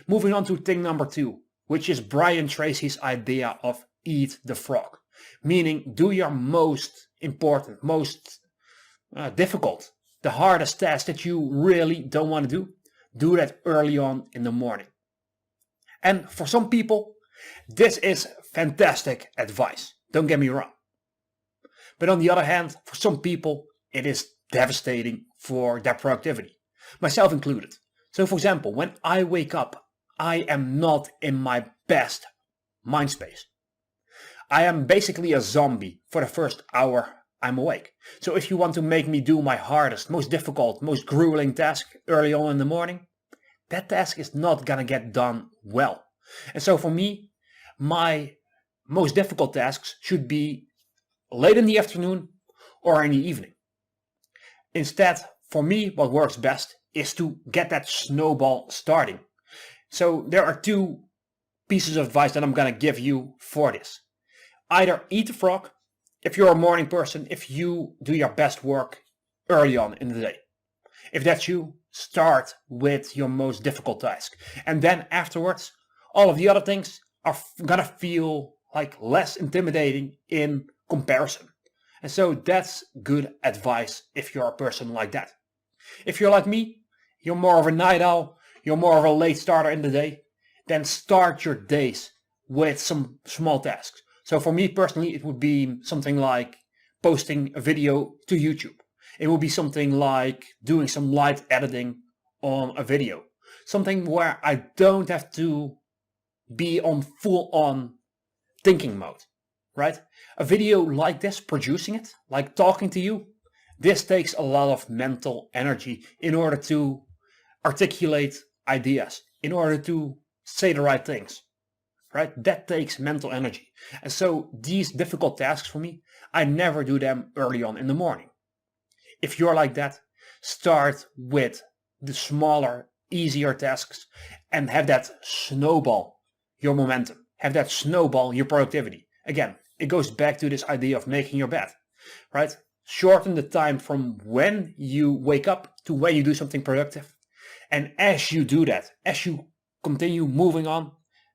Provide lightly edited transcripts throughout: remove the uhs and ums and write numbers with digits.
Moving on to thing number 2, which is Brian Tracy's idea of eat the frog. Meaning do your most important, most difficult, the hardest task that you really don't want to do that early on in the morning. And for some people, this is fantastic advice. Don't get me wrong. But on the other hand, for some people, it is devastating for their productivity, myself included. So for example, when I wake up, I am not in my best mind space. I am basically a zombie for the first hour I'm awake. So if you want to make me do my hardest, most difficult, most grueling task early on in the morning, that task is not gonna get done well. And so for me, my most difficult tasks should be late in the afternoon or in the evening. Instead, for me, what works best is to get that snowball starting. So there are 2 pieces of advice that I'm gonna give you for this. Either eat the frog, if you're a morning person, if you do your best work early on in the day. If that's you, start with your most difficult task. And then afterwards, all of the other things are gonna feel like less intimidating in comparison. And so that's good advice if you're a person like that. If you're like me, you're more of a night owl, you're more of a late starter in the day, then start your days with some small tasks. So for me personally, it would be something like posting a video to YouTube. It would be something like doing some light editing on a video. Something where I don't have to be on full on thinking mode, right? A video like this, producing it, like talking to you, this takes a lot of mental energy in order to articulate ideas, in order to say the right things, right? That takes mental energy. And so these difficult tasks for me, I never do them early on in the morning. If you're like that, start with the smaller, easier tasks and have that snowball your momentum. Have that snowball your productivity. Again, it goes back to this idea of making your bed, right? Shorten the time from when you wake up to when you do something productive. And as you do that, as you continue moving on,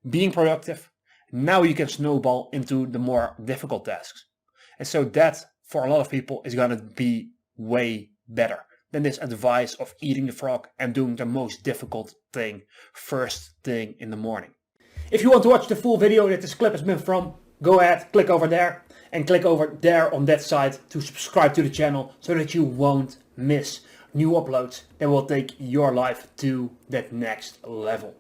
being productive, now you can snowball into the more difficult tasks. And so that, for a lot of people, is going to be way better than this advice of eating the frog and doing the most difficult thing first thing in the morning. If you want to watch the full video that this clip has been from, go ahead, click over there and click over there on that side to subscribe to the channel so that you won't miss new uploads that will take your life to that next level.